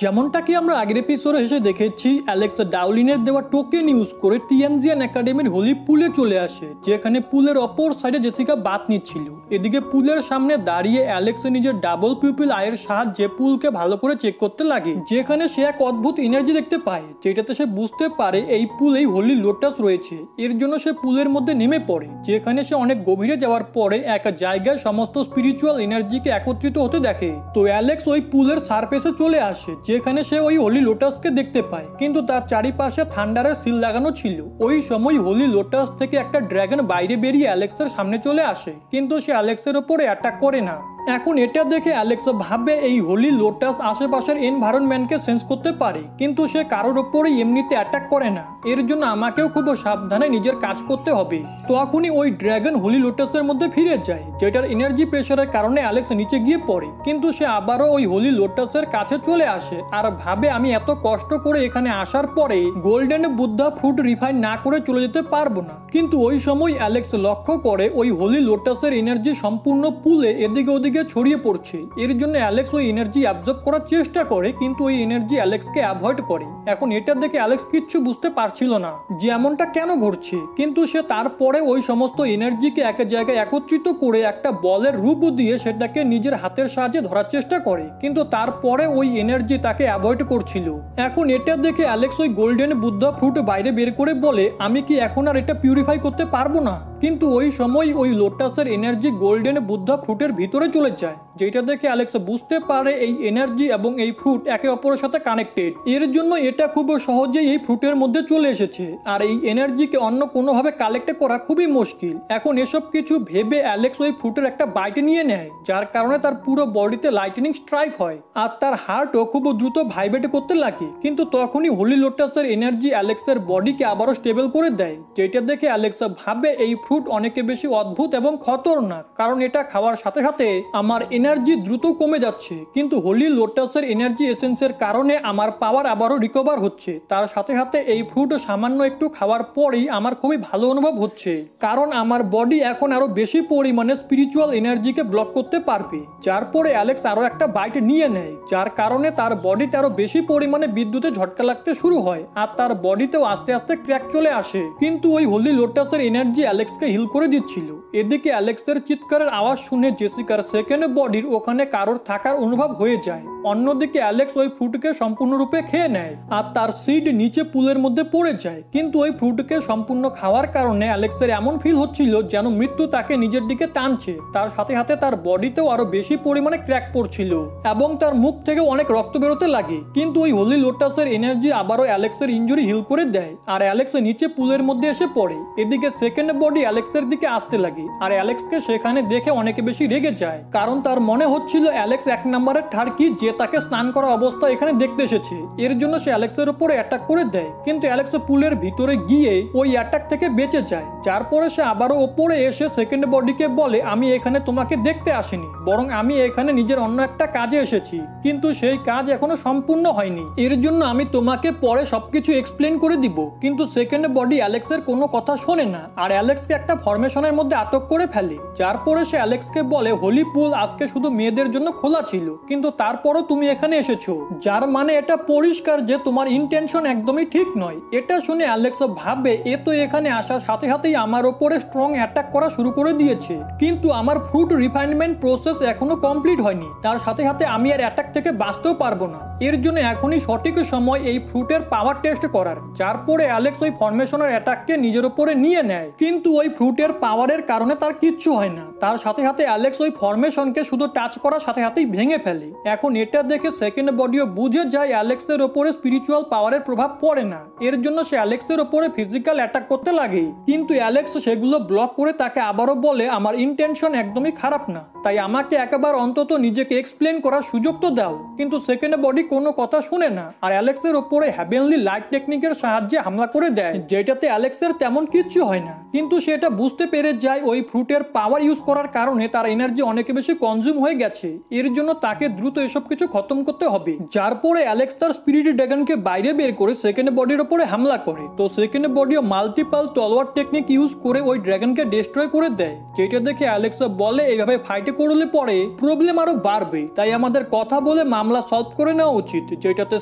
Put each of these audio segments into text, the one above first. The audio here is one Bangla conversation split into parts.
যেমনটা কি আমরা আগের এপিসোডে এসে দেখেছি, অ্যালেক্স ডাউলিনের দেওয়া টোকেন ইউজ করে টিএনজিএন একাডেমির হোলি পুলে চলে আসে, যেখানে পুলের অপর সাইডে জেসিকা বাত নিচ্ছিল। এদিকে পুলের সামনে দাঁড়িয়ে অ্যালেক্স নিজের ডাবল পিউপিল আয়ের সাহায্যে পুলকে ভালো করে চেক করতে লাগে, যেখানে সে এক অদ্ভুত এনার্জি দেখতে পায়, যেটাতে সে বুঝতে পারে এই পুলেই হোলি লোটাস রয়েছে। এর জন্য সে পুলের মধ্যে নেমে পড়ে, যেখানে সে অনেক গভীরে যাওয়ার পরে এক জায়গায় সমস্ত স্পিরিচুয়াল এনার্জিকে একত্রিত হতে দেখে। তো অ্যালেক্স ওই পুলের সারফেসে চলে আসে, যেখানে সে ওই হোলি লোটাসকে দেখতে পায়, কিন্তু তার চারিপাশে থান্ডারের সিল লাগানো ছিল। ওই সময় হোলি লোটাস থেকে একটা ড্রাগন বাইরে বেরিয়ে অ্যালেক্সের সামনে চলে আসে, কিন্তু সে অ্যালেক্সের উপরে অ্যাটাক করে না। এখন এটা দেখে অ্যালেক্স ভাবে এই হোলি লোটাস আশেপাশের এনভায়রনমেন্টকে সেন্স করতে পারে, কিন্তু সে কারোর ওপরেই এমনিতে অ্যাটাক করে না। এর জন্য আমাকেও খুব সাবধানে নিজের কাজ করতে হবে। তখনই ওই ড্রাগন হোলি লোটাসের মধ্যে ফিরে যায়, যেটার এনার্জি প্রেশারের কারণে অ্যালেক্স নিচে গিয়ে পড়ে, কিন্তু সে আবারও ওই হোলি লোটাসের কাছে চলে আসে আর ভাবে আমি এত কষ্ট করে এখানে আসার পরে গোল্ডেন বুদ্ধা ফ্রুট রিফাইন না করে চলে যেতে পারবো না। কিন্তু ওই সময় অ্যালেক্স লক্ষ্য করে ওই হোলি লোটাসের এনার্জি সম্পূর্ণ পুলে এদিকে ওদিকে ছড়িয়ে পড়ছে। এর জন্য অ্যালেক্স ওই এনার্জি অ্যাবজর্ব করার চেষ্টা করে, কিন্তু ওই এনার্জি অ্যালেক্সকে অ্যাভয়েড করে। এখন এটা দেখে অ্যালেক্স কিচ্ছু বুঝতে পারছিল না যে এমনটা কেন ঘটছে, কিন্তু সে তারপরে ওই সমস্ত এনার্জিকে এক জায়গায় একত্রিত করে একটা বলের রূপ দিয়ে সেটাকে নিজের হাতের সাহায্যে ধরার চেষ্টা করে, কিন্তু তারপরে ওই এনার্জি তাকে অ্যাভয়েড করছিল। এখন এটা দেখে অ্যালেক্স ওই গোল্ডেন বুদ্ধা ফ্রুট বাইরে বের করে বলে, আমি কি এখন আর এটা পিউরিফাই করতে পারবো না? কিন্তু ওই সময় ওই লোটাসের এনার্জি গোল্ডেন বুদ্ধা ফ্রুটের ভিতরে চলে যায়, যেটা দেখে অ্যালেক্স বুঝতে পারে এই এনার্জি এবং এই ফ্রুট একে অপরের সাথে কানেক্টেড। এর জন্য এটা খুব সহজেই এই ফ্রুটের মধ্যে চলে এসেছে, আর এই এনার্জিকে অন্য কোনোভাবে কালেক্ট করা খুবই মুশকিল। এখন এসব কিছু ভেবে অ্যালেক্স ওই ফ্রুটের একটা বাইট নিয়ে নেয়, যার কারণে তার পুরো বডিতে লাইটনিং স্ট্রাইক হয় আর তার হার্টও খুব দ্রুত ভাইব্রেট করতে লাগে। কিন্তু তখনই হোলি লোটাসের এনার্জি অ্যালেক্সের বডিকে আবারও স্টেবল করে দেয়, যেটা দেখে অ্যালেক্স ভাবে এই ফ্রুট অনেকে বেশি অদ্ভুত এবং খতরনাক, কারণ এটা খাওয়ার সাথে সাথে আমার এনার্জি দ্রুত কমে যাচ্ছে, কিন্তু হোলি লোটাসের এনার্জি এসেন্সের কারণে আমার পাওয়ার আবারও রিকভার হচ্ছে। তার সাথে সাথে এই ফ্রুট সামান্য একটু খাওয়ার পরেই আমার খুবই ভালো অনুভব হচ্ছে, কারণ আমার বডি এখন আরো বেশি পরিমাণে স্পিরিচুয়াল এনার্জিকে ব্লক করতে পারবে। যার পরে অ্যালেক্স আরো একটা বাইট নিয়ে নেয়, যার কারণে তার বডিতে আরো বেশি পরিমাণে বিদ্যুতে ঝটকা লাগতে শুরু হয় আর তার বডিতেও আস্তে আস্তে ক্র্যাক চলে আসে। কিন্তু ওই হোলি লোটাসের এনার্জি অ্যালেক্সকে হিল করে দিচ্ছিল। এদিকে অ্যালেক্সের চিৎকারের আওয়াজ শুনে জেসিকার সেকেন্ড বডির ওখানে কারোর থাকার অনুভব হয়ে যায়। অন্যদিকে অ্যালেক্স ওই ফ্রুটকে সম্পূর্ণরূপে খেয়ে নেয় আর তার সিড নিচে পুলের মধ্যে পড়ে যায়, কিন্তু ওই ফ্রুটকে সম্পূর্ণ খাওয়ার কারণে অ্যালেক্সের এমন ফিল হচ্ছিল যেন মৃত্যু তাকে নিজের দিকে টানছে। তার সাথে সাথে তার বডিতেও আরো বেশি পরিমাণে ক্র্যাক পড়ছিল এবং তার মুখ থেকে অনেক রক্ত বেরোতে লাগে। কিন্তু ওই হোলি লোটাসের এনার্জি আবারও অ্যালেক্সের ইনজুরি হিল করে দেয় আর অ্যালেক্স নিচে পুলের মধ্যে এসে পড়ে। এদিকে সেকেন্ড বডি অ্যালেক্সের দিকে আসতে লাগে আর অ্যালেক্সকে সেখানে দেখে অনেক বেশি রেগে যায়, কারণ তার মনে হচ্ছিল অ্যালেক্স এক নম্বরের ঠারকি যে তাকে স্নান করা অবস্থায় এখানে দেখতে এসেছে। এর জন্য সে অ্যালেক্সের উপরে অ্যাটাক করে দেয়, কিন্তু অ্যালেক্স পুলের ভিতরে গিয়ে ওই অ্যাটাক থেকে বেঁচে যায়। যার পরে সে আবারও ওপরে এসে সেকেন্ড বডিকে বলে, আমি এখানে তোমাকে দেখতে আসিনি, বরং আমি এখানে নিজের অন্য একটা কাজে এসেছি, কিন্তু সেই কাজ এখনো সম্পূর্ণ হয়নি। এর জন্য আমি তোমাকে পরে সবকিছু এক্সপ্লেন করে দিব। কিন্তু সেকেন্ড বডি অ্যালেক্সের কোনো কথা শোনে না আর অ্যালেক্সকে একটা ফরমেশনের মধ্যে আটক করে ফেলে। যার পরে সে অ্যালেক্সকে বলে, হোলি পুল আজকে শুধু মেয়েদের জন্য খোলা ছিল, কিন্তু তারপরও তুমি এখানে এসেছো, যার মানে এটা পরিষ্কার যে তোমার ইন্টেনশন একদমই ঠিক নয়। এটা শুনে অ্যালেক্স ভাবে এ তো এখানে আসার সাথে সাথেই আমার ওপরে স্ট্রং অ্যাটাক করা শুরু করে দিয়েছে, কিন্তু আমার ফ্রুট রিফাইনমেন্ট প্রসেস এখনো কমপ্লিট হয়নি, তার সাথে সাথে আমি আর অ্যাটাক থেকে বাঁচতেও পারবো না। এর জন্য এখনই সঠিক সময় এই ফ্রুটের পাওয়ার টেস্ট করার। যার পরে অ্যালেক্স ওই ফরমেশনের অ্যাটাককে নিজের উপরে নিয়ে নেয়, কিন্তু ওই ফ্রুটের পাওয়ারের কারণে তার কিচ্ছু হয় না। তার সাথে সাথে অ্যালেক্স ওই ফরমেশনকে শুধু টাচ করার সাথে সাথেই ভেঙে ফেলে। এখন এটা দেখে সেকেন্ড বডিও বুঝে যায় অ্যালেক্সের ওপরে স্পিরিচুয়াল পাওয়ারের প্রভাব পড়ে না। এর জন্য সে অ্যালেক্সের ওপরে ফিজিক্যাল অ্যাটাক করতে লাগে, কিন্তু অ্যালেক্স সেগুলো ব্লক করে তাকে আবারও বলে, আমার ইন্টেনশন একদমই খারাপ না, তাই আমাকে একবার অন্তত নিজেকে এক্সপ্লেন করার সুযোগ তো দাও। কিন্তু সেকেন্ড বডি কোনো কথা শুনে না আর অ্যালেক্সের ওপরে হ্যাভেনলি লাইট টেকনিকের সাহায্যে হামলা করে দেয়, যেটাতে অ্যালেক্সের তেমন কিচ্ছু হয় না। কিন্তু সেটা বুঝতে পেরে যায় ওই ফ্রুটের পাওয়ার ইউজ করার কারণে তার এনার্জি অনেক বেশি কনজিউম হয়ে গেছে। এর জন্য তাকে দ্রুত এসব কিছু খতম করতে হবে। যার পরে অ্যালেক্স তার স্পিরিট ড্রাগনকে বাইরে বের করে সেকেন্ড বডির উপরে হামলা করে। তো সেকেন্ড বডিও মাল্টিপল তলোয়ার টেকনিক ইউজ করে ওই ড্রাগনকে ডিস্ট্রয় করে দেয়, যেটা দেখে অ্যালেক্স বলে এইভাবে ফাইটে করলে পরে প্রবলেম আরো বাড়বে, তাই আমাদের কথা বলে মামলা সলভ করে নেওয়া উচিত, যেটাতে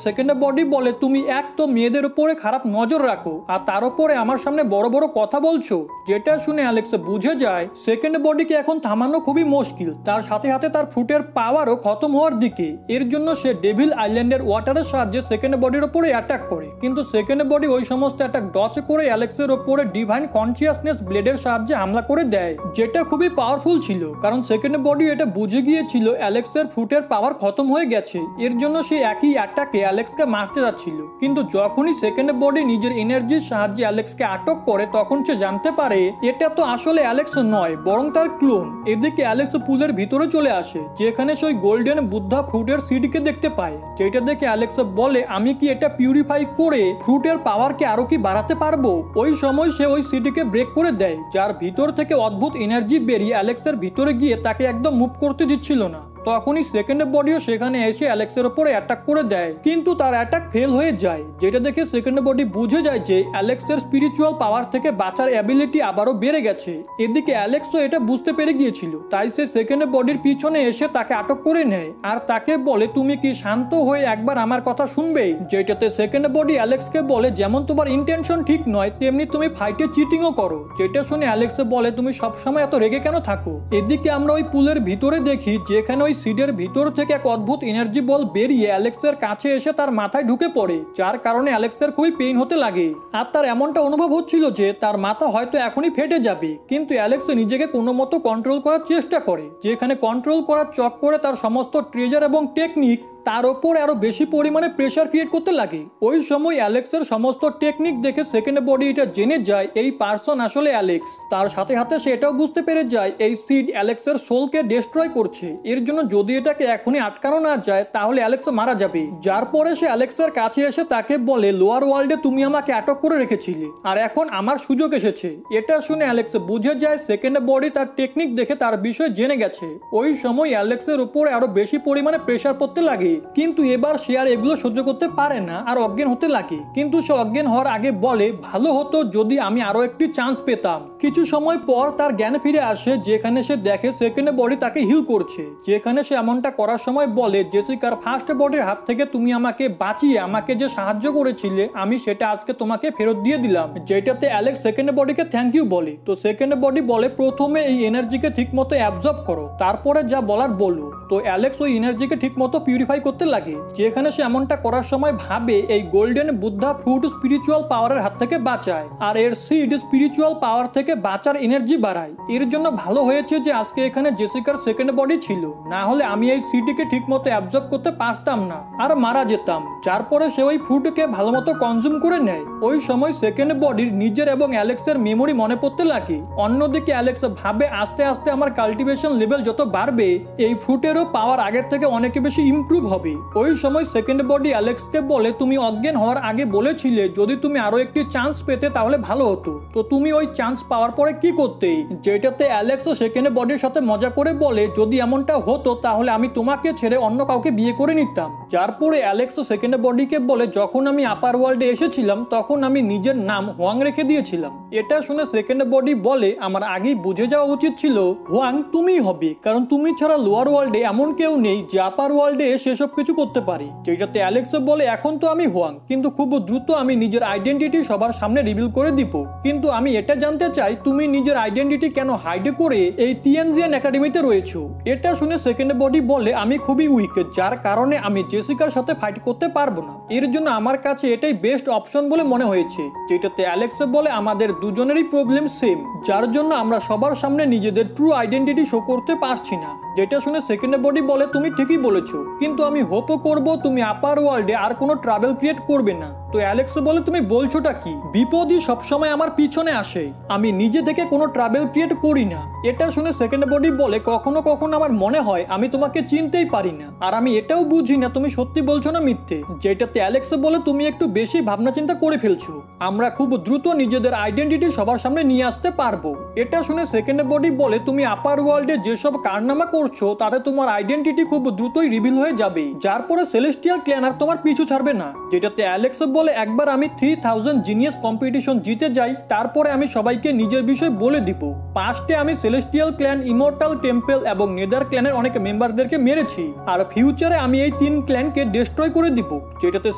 সেকেন্ড বডি বলে তুমি এক তো মেয়েদের উপরে খারাপ নজর রাখো আর তার উপরে আমার সামনে বড় বড় কথা বলছো। যেটা শুনে অ্যালেক্স বুঝে যায় সেকেন্ড বডিকে এখন থামানো খুবই মুশকিল, তার সাথে সাথে তার ফ্রুটের পাওয়ারও খতম হওয়ার দিকে। এর জন্য সে ডেভিল আইল্যান্ডের ওয়াটারের সাহায্যে সেকেন্ড বডির উপরে অ্যাটাক করে, কিন্তু সেকেন্ড বডি ওই সমস্ত অ্যাটাক ডচ করে অ্যালেক্সের উপরে ডিভাইন কনসিয়াসনেস ব্লেডের সাহায্যে হামলা করে দেয়, যেটা খুবই পাওয়ারফুল ছিল কারণ সেকেন্ড বডি এটা বুঝে গিয়েছিল অ্যালেক্সের ফ্রুটের পাওয়ার খতম হয়ে গেছে। এর জন্য সে একই অ্যাটাকে অ্যালেক্সকে মারতে যাচ্ছিল, কিন্তু যখনই সেকেন্ড বডি নিজের এনার্জির সাহায্যে অ্যালেক্সকে আটক করে তখন সে জানতে পারে এটা তো আসলে অ্যালেক্স নয় বরং তার ক্লোন। এদিকে অ্যালেক্স পুলের ভিতরে চলে আসে, যেখানে সে ওই গোল্ডেন বুদ্ধা ফ্রুটের সিডকে দেখতে পায়, যেটা দেখে অ্যালেক্স বলে আমি কি এটা পিউরিফাই করে ফ্রুটের পাওয়ারকে আরো কি বাড়াতে পারবো। ওই সময় সে ওই সিডকে ব্রেক করে দেয়, যার ভিতর থেকে অদ্ভুত এনার্জি বেরিয়ে অ্যালেক্সের ভিতরে গিয়ে তাকে একদম মুভ করতে দিচ্ছিল না। তখনই সেকেন্ড বডিও সেখানে এসে অ্যালেক্সের উপরে অ্যাটাক করে দেয়, কিন্তু তার অ্যাটাক ফেল হয়ে যায়, যেটা দেখে সেকেন্ড বডি বুঝে যায় যে অ্যালেক্সের স্পিরিচুয়াল পাওয়ার থেকে বাঁচার অ্যাবিলিটি আবারও বেড়ে গেছে। এদিকে অ্যালেক্সও এটা বুঝতে পেরে গিয়েছিল, তাই সে সেকেন্ড বডির পিছনে এসে তাকে আটক করে নেয় আর তাকে বলে তুমি কি শান্ত হয়ে একবার আমার কথা শুনবে। যেটাতে সেকেন্ড বডি অ্যালেক্সকে বলে যেমন তোমার ইন্টেনশন ঠিক নয় তেমনি তুমি ফাইটে চিটিংও করো। যেটা শুনে অ্যালেক্স বলে তুমি সবসময় এত রেগে কেন থাকো। এদিকে আমরা ওই পুলের ভিতরে দেখি যেখানে ওই সিডের ভিতর থেকে এক অদ্ভুত এনার্জি বল বেরিয়ে অ্যালেক্সের কাছে এসে তার মাথায় ঢুকে পড়ে, যার কারণে অ্যালেক্সের খুবই পেইন হতে লাগে আর তার এমনটা অনুভব হচ্ছিল যে তার মাথা হয়তো এখনই ফেটে যাবে। কিন্তু অ্যালেক্স নিজেকে কোনো মতো কন্ট্রোল করার চেষ্টা করে, যেখানে কন্ট্রোল করার চক্করে তার সমস্ত ট্রেজার এবং টেকনিক তার ওপর আরো বেশি পরিমাণে প্রেশার ক্রিয়েট করতে লাগে। ওই সময় অ্যালেক্সের সমস্ত টেকনিক দেখে সেকেন্ড বডি এটা জেনে যায় এই পার্সন আসলে অ্যালেক্স। তার সাথে সাথে সেটাও বুঝতে পেরে যায় এই সিড অ্যালেক্সের সোলকে ডিস্ট্রয় করছে, এর জন্য যদি এটাকে এখনই আটকানো না যায় তাহলে অ্যালেক্স মারা যাবে। যার পরে সে অ্যালেক্সের কাছে এসে তাকে বলে লোয়ার ওয়ার্ল্ডে তুমি আমাকে আটক করে রেখেছিলে আর এখন আমার সুযোগ এসেছে। এটা শুনে অ্যালেক্স বুঝে যায় সেকেন্ড বডি তার টেকনিক দেখে তার বিষয় জেনে গেছে। ওই সময় অ্যালেক্সের উপরে আরো বেশি পরিমাণে প্রেশার পড়তে লাগে, কিন্তু এবার সে আর এগুলো সহ্য করতে পারে না আর অজ্ঞান হতে লাগে। কিন্তু সে অজ্ঞান হওয়ার আগে বলে ভালো হতো যদি আমি আরো একটি চান্স পেতাম। কিছু সময় পর তার জ্ঞান ফিরে আসে, যেখানে সে দেখে সেকেন্ড বডি তাকে হিল করছে, যেখানে সে এমনটা করার সময় বলে জেসিকার ফার্স্ট বডির হাত থেকে তুমি আমাকে বাঁচিয়ে আমাকে যে সাহায্য করেছিলে আমি সেটা আজকে তোমাকে ফেরত দিয়ে দিলাম। যেটাতে অ্যালেক্স সেকেন্ড বডিকে থ্যাংক ইউ বলে। তো সেকেন্ড বডি বলে প্রথমে এই এনার্জিকে ঠিক মতো অ্যাবজর্ব করো, তারপরে যা বলার বলো। তো অ্যালেক্স ওই এনার্জিকে ঠিক মতো পিউরিফাই করতে লাগে, যেখানে সে এমনটা করার সময় ভাবে এই গোল্ডেন বুদ্ধা ফ্রুট স্পিরিচুয়াল পাওয়ারের হাত থেকে বাঁচায় আর এর সিড স্পিরিচুয়াল পাওয়ার থেকে বাঁচার এনার্জি বাড়ায়। এর জন্য ভালো হয়েছে যে আজকে এখানে জেসিকার সেকেন্ড বডি ছিল, না হলে আমি এই সিডকে ঠিক মতো অ্যাবজর্ব করতে পারতাম না আর মারা যেতাম। যার পরে সে ওই ফ্রুটকে ভালো মতো কনজিউম করে নেয়। ওই সময় সেকেন্ড বডির নিজের এবং অ্যালেক্সের মেমোরি মনে পড়তে লাগে। অন্যদিকে অ্যালেক্স ভাবে আস্তে আস্তে আমার কাল্টিভেশন লেভেল যত বাড়বে এই ফ্রুটেরও পাওয়ার আগের থেকে অনেক বেশি ইমপ্রুভ হবে। ওই সময় সেকেন্ড বডি অ্যালেক্সকে বলে তুমি অজ্ঞান হওয়ার আগে বলেছিলে যদি তুমি আরো একটি চান্স পেতে তাহলে ভালো হতো, তো তুমি ওই চান্স পাওয়ার পরে কি করতে। যেটাতে অ্যালেক্স সেকেন্ড বডির সাথে মজা করে বলে যদি এমনটা হতো তাহলে আমি তোমাকে ছেড়ে অন্য কাউকে বিয়ে করে নিতাম। যার পরে অ্যালেক্স সেকেন্ড বডিকে বলে যখন আমি আপার ওয়ার্ল্ডে এসেছিলাম তখন আমি নিজের নাম হোয়াং রেখে দিয়েছিলাম। এটা শুনে সেকেন্ড বডি বলে আমার আগেই বুঝে যাওয়া উচিত ছিল হোয়াং তুমিই হবে, কারণ তুমি ছাড়া লোয়ার ওয়ার্ল্ডে এমন কেউ নেই যে আপার ওয়ার্ল্ডে সেসব কিছু করতে পারে। যেটাতে অ্যালেক্স বলে এখন তো আমি হোয়াং, কিন্তু খুব দ্রুত আমি নিজের আইডেন্টিটি সবার সামনে রিভিল করে দিব, কিন্তু আমি এটা জানতে চাই তুমি নিজের আইডেন্টিটি কেন হাইড করে এই তিয়ানজিয়ান একাডেমিতে রয়েছো। এটা শুনে সেকেন্ড বডি বলে আমি খুবই উইক, যার কারণে আমি জেসিকার সাথে ফাইট করতে পারবো না, এর জন্য আমার কাছে এটাই বেস্ট অপশন বলে মনে হয়েছে। যেটাতে অ্যালেক্স বলে আমাদের দুজনেরই প্রবলেম সেম, যার জন্য আমরা সবার সামনে নিজেদের ট্রু আইডেন্টিটি শো করতে পারছি না। যেটা শুনে সেকেন্ড বডি বলে তুমি ঠিকই বলেছো, কিন্তু আমি হোপও করবো তুমি আপার ওয়ার্ল্ডে আর কোনো ট্রাভেল ক্রিয়েট করবে না। তো অ্যালেক্স বলে তুমি বলছোটা কি, বিপদই সবসময় আমার পিছনে আসে, আমি নিজে থেকে কোনো ট্রাভেল ক্রিয়েট করি না। এটা শুনে সেকেন্ড বডি বলে কখনো কখনো আমার মনে হয় আমি তোমাকে চিনতেই পারি না, আর আমি এটাও বুঝি না তুমি সত্যি বলছো না মিথ্যে। যেটাতে অ্যালেক্স বলে তুমি একটু বেশি ভাবনা চিন্তা করে ফেলছো, আমরা খুব দ্রুত নিজেদের আইডেন্টিটি সবার সামনে নিয়ে আসতে পারবো। এটা শুনে সেকেন্ড বডি বলে তুমি আপার ওয়ার্ল্ডে যেসব কারনামা করছো তাতে তোমার আইডেন্টিটি খুব দ্রুতই রিভিল হয়ে যাবে, যার পরে সেলেস্টিয়াল ক্ল্যান আর তোমার পিছু ছাড়বে না। যেটাতে অ্যালেক্স বলে একবার আমি 3000 জিনিয়াস কম্পিটিশন জিতে যাই, তারপরে আমি সবাইকে নিজের বিষয় বলে দিব। পাস্টে আমি সেলেস্টিয়াল ক্ল্যান, ইমর্টাল টেম্পল এবং নেদার ক্ল্যানের অনেক মেম্বারদেরকে মেরেছি, আর ফিউচারে আমি এই 3 ক্ল্যানকে ডিস্ট্রয় করে দিব। যেটাতে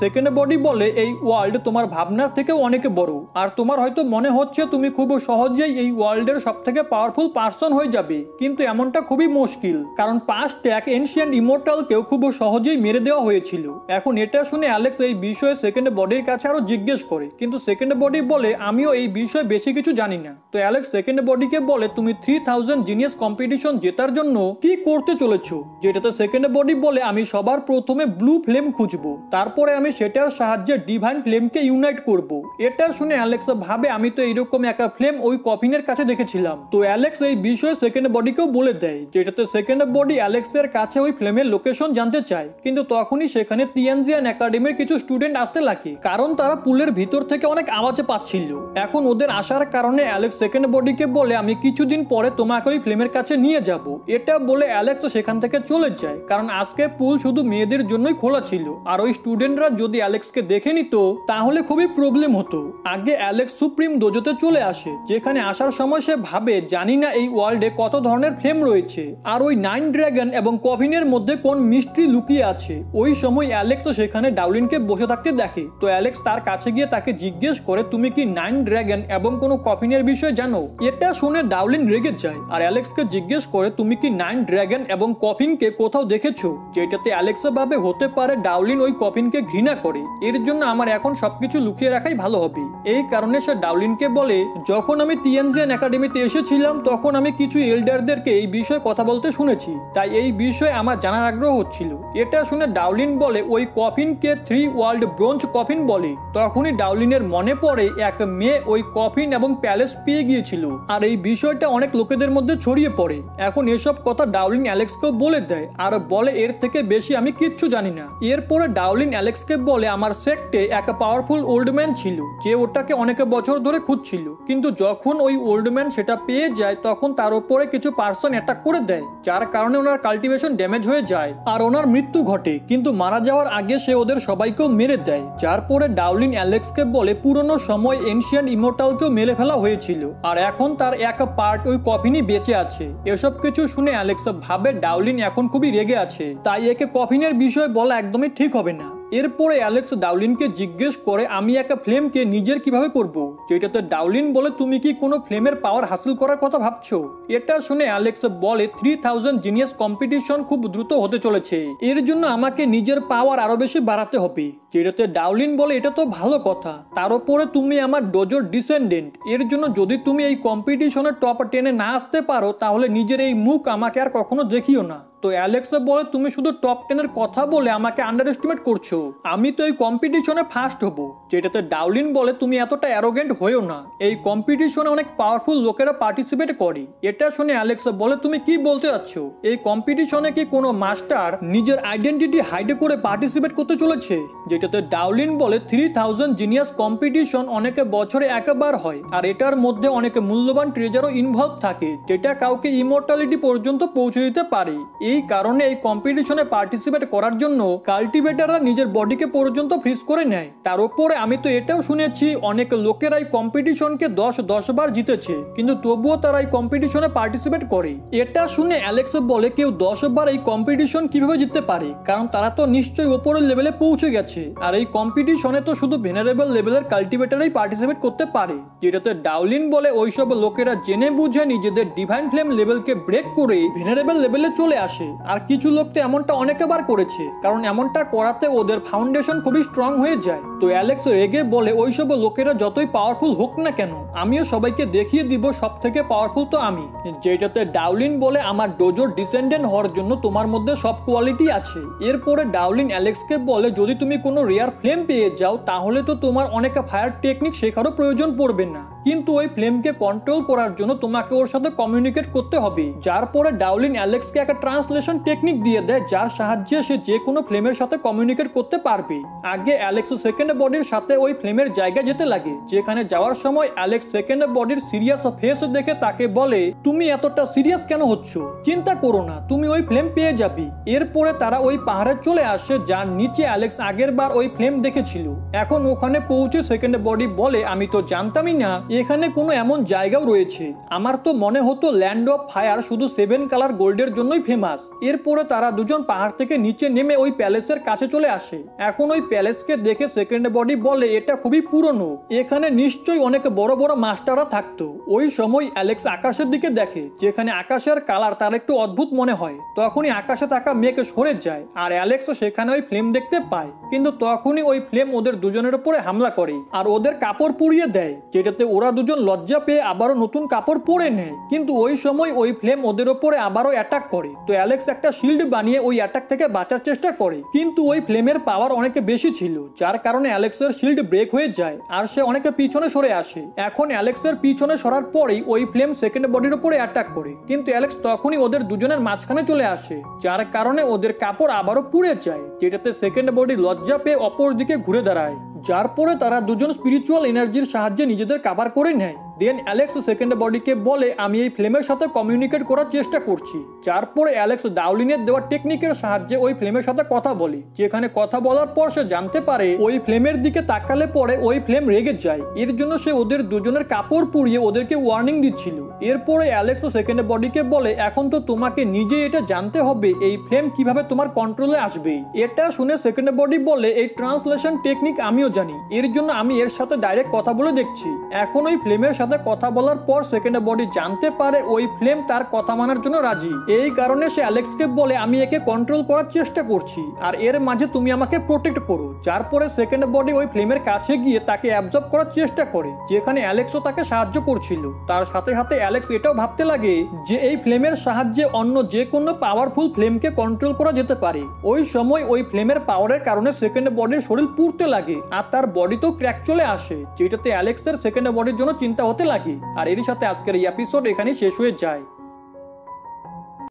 সেকেন্ড বডি বলে এই ওয়ার্ল্ড তোমার ভাবনার থেকেও অনেক বড়, আর তোমার হয়তো মনে হচ্ছে তুমি খুব সহজেই এই ওয়ার্ল্ডের সবথেকে পাওয়ারফুল পার্সন হয়ে যাবে, কিন্তু এমনটা খুবই মুশকিল, কারণ পাস্টে এক এনশিয়েন্ট ইমর্টালকেও খুব সহজেই মেরে দেওয়া হয়েছিল। এখন এটা শুনে অ্যালেক্স এই বিষয়ে সেকেন্ড বডির কাছে আরো জিজ্ঞেস করে, কিন্তু সেকেন্ড বডি বলে আমিও এই বিষয়ে বেশি কিছু জানি না। তো অ্যালেক্স সেকেন্ড বডিকে বলে তুমি 3000 জিনিয়াস কম্পিটিশন জেতার জন্য কি করতে চলেছো? যেটাতে সেকেন্ড বডি বলে আমি সবার প্রথমে ব্লু ফ্লেম খুঁজবো, তারপরে আমি সেটার সাহায্যে ডিভাইন ফ্লেমকে ইউনাইট করব। এটা শুনে অ্যালেক্স ভাবে আমি তো এইরকম একটা ফ্লেম ওই কফিনের কাছে দেখেছিলাম। তো অ্যালেক্স এই বিষয়ে সেকেন্ড বডিকেও বলে দেয়, যেটাতে সেকেন্ড বডি অ্যালেক্সের কাছে ওই ফ্লেমের লোকেশন জানতে চায়, কিন্তু তখনই সেখানে টিএনজিয়ান একাডেমির কিছু স্টুডেন্ট আসতে লাগে, কারণ তারা পুলের ভিতর থেকে অনেক আওয়াজ পাচ্ছিল। এখন ওদের আসার কারণে অ্যালেক্স সেকেন্ড বডিকে বলে আমি কিছুদিন পরে তোমাকে ওই ফ্লেমের কাছে নিয়ে যাব। এটা বলে অ্যালেক্স সেখান থেকে চলে যায়, কারণ আজকে পুল শুধু মেয়েদের জন্যই খোলা ছিল, আর ওই স্টুডেন্টরা যদি অ্যালেক্সকে দেখে নিত তাহলে খুবই প্রবলেম হতো। আগে অ্যালেক্স সুপ্রিম ডোজোতে চলে আসে, যেখানে আসার সময় সে ভাবে জানি না এই ওয়ার্ল্ডে কত ধরনের ফ্লেম রয়েছে, আর ওই 9 ড্রাগন এবং কফিনের মধ্যে কোন মিস্ট্রি লুকিয়ে আছে। ওই সময় অ্যালেক্স সেখানে ডাউলিনকে বসে থাকতে দেখে। তো অ্যালেক্স তার কাছে গিয়ে তাকে জিজ্ঞেস করে তুমি কি 9 ড্রাগন এবং কোনো কফিনের বিষয়ে জানো? এটা শুনে ডাউলিন রেগে যায়, আর অ্যালেক্সকে জিজ্ঞেস করে তুমি কি 9 ড্রাগন এবং কফিনকে কোথাও দেখেছো? যেটাতে অ্যালেক্স ভাবে হতে পারে ডাউলিন ওই কফিনকে ঘৃণা করে, এর জন্য আমার এখন সবকিছু লুকিয়ে রাখাই ভালো হবে। এই কারণে সে ডাউলিনকে বলে যখন আমি টিএনজিয়ান একাডেমিতে এসেছিলাম তখন আমি কিছু এল্ডারদেরকে এই বিষয়ে কথা বলতে শুনেছি, তাই এই বিষয়ে আমার জানার আগ্রহ হচ্ছিল। এটা শুনে ডাউলিন বলে ওই কফিনকে 3 ওয়ার্ল্ড ব্রোঞ্জ কফিন বলে। তখনই ডাউলিনের মনে পড়ে এক মেয়ে ওই কফিন এবং প্যালেস পেয়ে গিয়েছিল, আর এই বিষয়টা অনেক লোকেদের মধ্যে ছড়িয়ে পড়ে। এখন এসব কথা ডাউলিন অ্যালেক্সকেও বলে দেয়, আর বলে এর থেকে বেশি আমি কিচ্ছু জানি না। এরপরে ডাউলিন অ্যালেক্সকে বলে আমার সেক্টে এক পাওয়ারফুল ওল্ড ম্যান ছিল, যে ওটাকে অনেক বছর ধরে খুঁজছিল, কিন্তু যখন ওই ওল্ড ম্যান সেটা পেয়ে যায় তখন তার উপরে কিছু পার্সন অ্যাটাক করে দেয়, যার কারণে ওনার কাল্টিভেশন ড্যামেজ হয়ে যায় আর ওনার মৃত্যু ঘটে। কিন্তু মারা যাওয়ার আগে সে ওদের সবাইকেও মেরে দেয়, যার পরে ডাউলিন অ্যালেক্সকে বলে পুরনো সময় এনশিয়েন্ট ইমর্টালকেও মেরে ফেলা হয়েছিল, আর এখন তার এক পার্ট ওই কফিনই বেঁচে আছে। এসব কিছু শুনে অ্যালেক্স ভাবে ডাউলিন এখন খুবই রেগে আছে, তাই একে কফিনের বিষয়ে বলা একদমই ঠিক হবে না। এরপরে অ্যালেক্স ডাউলিনকে জিজ্ঞেস করে আমি একটা ফ্লেমকে নিজের কিভাবে করব? যেটাতে ডাউলিন বলে তুমি কি কোনো ফ্লেমের পাওয়ার হাসিল করার কথা ভাবছো? এটা শুনে অ্যালেক্স বলে 3000 জিনিয়াস কম্পিটিশন খুব দ্রুত হতে চলেছে, এর জন্য আমাকে নিজের পাওয়ার আরো বেশি বাড়াতে হবে। যেটাতে ডাউলিন বলে এটা তো ভালো কথা, তার উপরে তুমি আমার ডোজোর ডিসেন্ডেন্ট, এর জন্য যদি তুমি এই কম্পিটিশনের টপ 10-এ না আসতে পারো তাহলে নিজের এই মুখ আমাকে আর কখনো দেখিও না। তো অ্যালেক্স বলে তুমি শুধু টপ 10-এর কথা বলে আমাকে আন্ডার এস্টিমেট করছো, আমি তো এই কম্পিটিশনে ফার্স্ট হব। যেটাতে ডাউলিন বলে তুমি এতটা অ্যারোগেন্ট হয়েও না, এই কম্পিটিশনে অনেক পাওয়ারফুল লোকেরা পার্টিসিপেট করে। এটা শুনে অ্যালেক্স বলে তুমি কি বলতে চাচ্ছ? এই কম্পিটিশনে কি কোনো মাস্টার নিজের আইডেন্টিটি হাইড করে পার্টিসিপেট করতে চলেছে? যেটাতে ডাউলিন বলে 3000 জিনিয়াস কম্পিটিশন অনেকে বছরে একবার হয়, আর এটার মধ্যে অনেক মূল্যবান ট্রেজারও ইনভলভ থাকে, যেটা কাউকে ইমর্টালিটি পর্যন্ত পৌঁছে দিতে পারে। এই কারণে এই কম্পিটিশনে পার্টিসিপেট করার জন্য কাল্টিভেটাররা নিজের বডিকে পর্যন্ত ফ্রিজ করে নেয়। তার উপরে আমি তো এটাও শুনেছি অনেক লোকেরা এই কম্পিটিশনকে 10 বার জিতেছে, কিন্তু তবুও তারা এই কম্পিটিশনে পার্টিসিপেট করে। এটা শুনে অ্যালেক্স বলে কেউ 10 বার এই কম্পিটিশন কিভাবে জিততে পারে, কারণ তারা তো নিশ্চয়ই উপরের লেভেলে পৌঁছে গেছে, আর এই কম্পিটিশনে তো শুধু ভেনারেবল লেভেলের কাল্টিভেটারই পার্টিসিপেট করতে পারে। যেটাতে ডাউলিন বলে ওইসব লোকেরা জেনে বুঝে নিজেদের ডিভাইন ফ্লেম লেভেলকে ব্রেক করে ভেনারেবল লেভেলে চলে আসে, আর কিছু লোক তো এমনটা অনেকবার করেছে, কারণ এমনটা করাতে ওদের ফাউন্ডেশন খুবই স্ট্রং হয়ে যায়। তো অ্যালেক্স রেগে বলে ওইসব লোকেরা যতই পাওয়ারফুল হোক না কেন আমিও সবাইকে দেখিয়ে দিব সব থেকে পাওয়ারফুল তো আমি। যেটাতে ডাউলিন বলে আমার ডোজোর ডিসেন্ডেন্ট হওয়ার জন্য তোমার মধ্যে সব কোয়ালিটি আছে। এরপরে ডাউলিন অ্যালেক্সকে বলে যদি তুমি কোনো রেয়ার ফ্লেম পেয়ে যাও তাহলে তো তোমার অনেক ফায়ার টেকনিক শেখারও প্রয়োজন পড়বে না, কিন্তু ওই ফ্লেমকে কন্ট্রোল করার জন্য তোমাকে ওর সাথে কমিউনিকেট করতে হবে। যার পরে ডাউলিন অ্যালেক্সকে একটা ট্রান্সলেশন টেকনিক দিয়ে দেয়, যার সাহায্যে সে যে কোনো ফ্লেমের সাথে কমিউনিকেট করতে পারবে। আগে অ্যালেক্স সেকেন্ড বডির সাথে ওই ফ্লেমের জায়গায় যেতে লাগে, যেখানে যাওয়ার সময় অ্যালেক্স সেকেন্ড বডির সিরিয়াস ফেস দেখে তাকে বলে, তুমি এতটা সিরিয়াস কেন হচ্ছ, চিন্তা করো না, তুমি ওই ফ্লেম পেয়ে যাবে। এরপরে তারা ওই পাহাড়ে চলে আসে, যার নিচে অ্যালেক্স আগের বার ওই ফ্লেম দেখেছিল। এখন ওখানে পৌঁছে সেকেন্ড বডি বলে, আমি তো জানতামই না এখানে কোনো এমন জায়গাও রয়েছে, আমার তো মনে হতো ল্যান্ড অফ ফায়ার শুধু 7 কালার গোল্ডের জন্যই ফেমাস। এরপরে তারা দুজন পাহাড় থেকে নিচে নেমে ওই প্যালেসের কাছে চলে আসে। এখন ওই প্যালেসকে দেখে সেকেন্ড বডি বলে, এটা খুবই পুরনো, এখানে নিশ্চয়ই অনেক বড় বড় মাস্টাররা থাকতো। ওই সময় অ্যালেক্স আকাশের দিকে দেখে, যেখানে আকাশের কালার তার একটু অদ্ভুত মনে হয়। তখনই আকাশে থাকা মেঘ সরে যায় আর অ্যালেক্স সেখানে ওই ফ্লেম দেখতে পায়। কিন্তু তখনই ওই ফ্লেম ওদের দুজনের উপরে হামলা করে আর ওদের কাপড় পুড়িয়ে দেয়, যেটাতে ওরা দুজন লজ্জা পেয়ে আবারও নতুন কাপড় পরে নেয়। কিন্তু ওই সময় ওই ফ্লেম ওদের উপরে আবারও অ্যাটাক করে। তো অ্যালেক্স একটা শিল্ড বানিয়ে ওই অ্যাটাক থেকে বাঁচার চেষ্টা করে, কিন্তু ওই ফ্লেমের পাওয়ার অনেক বেশি ছিল, যার কারণে অ্যালেক্সের শিল্ড ব্রেক হয়ে যায় আর সে অনেক পিছনে সরে আসে। এখন অ্যালেক্সের পিছনে সরার পরেই ওই ফ্লেম সেকেন্ড বডির উপরে অ্যাটাক করে, কিন্তু অ্যালেক্স তখনই ওদের দুজনের মাঝখানে চলে আসে, যার কারণে ওদের কাপড় আবারও পুড়ে যায়, যেটাতে সেকেন্ড বডি লজ্জা পেয়ে অপর দিকে ঘুরে দাঁড়ায়। যার পরে তারা দুজন স্পিরিচুয়াল এনার্জির সাহায্যে নিজেদের কাভার করে নেয়। দেন অ্যালেক্স সেকেন্ড বডিকে বলে, আমি এই ফ্লেমের সাথে কমিউনিকেট করার চেষ্টা করছি। যার পরে অ্যালেক্স ডাউলিনের দেওয়া টেকনিকের সাহায্যে ওই ফ্লেমের সাথে কথা বলে, যেখানে কথা বলার পর সে জানতে পারে ওই ফ্লেমের দিকে তাকালে পরে ওই ফ্লেম রেগে যায়। এর জন্য সে ওদের দুজনের কাপড় পুড়িয়ে ওদেরকে ওয়ার্নিং দিচ্ছিল। এরপরে অ্যালেক্স সেকেন্ড বডিকে বলে, এখন তো তোমাকে নিজে এটা জানতে হবে এই ফ্লেম কিভাবে তোমার কন্ট্রোলে আসবে। এটা শুনে সেকেন্ড বডি বলে, এই ট্রান্সলেশন টেকনিক আমিও জানি, এর জন্য আমি এর সাথে ডাইরেক্ট কথা বলে দেখছি। এখন ওই ফ্লেমের সাথে কথা বলার পর সেকেন্ড বডি জানতে পারে ওই ফ্লেম তার কথা মানার জন্য রাজি। এই কারণে সে অ্যালেক্সকে বলে, আমি একে কন্ট্রোল করার চেষ্টা করছি আর এর মাঝে তুমি আমাকে প্রোটেক্ট করো। যার পরে সেকেন্ড বডি ওই ফ্লেমের কাছে গিয়ে তাকে অ্যাবজর্ব করার চেষ্টা করে, যেখানে অ্যালেক্সও তাকে সাহায্য করছিল। তার সাথে সাথে অ্যালেক্স এটাও ভাবতে লাগে যে এই ফ্লেমের সাহায্যে অন্য যে কোনো পাওয়ারফুল ফ্লেমকে কন্ট্রোল করা যেতে পারে। ওই সময় ওই ফ্লেমের পাওয়ারের কারণে সেকেন্ড বডির শরীর পুড়তে লাগে আর তার বডিতেও ক্র্যাক চলে আসে, যেটাতে অ্যালেক্সের সেকেন্ড বডির জন্য চিন্তা হতে লাগে। আর এরই সাথে আজকের এই এপিসোড এখানেই শেষ হয়ে যায়।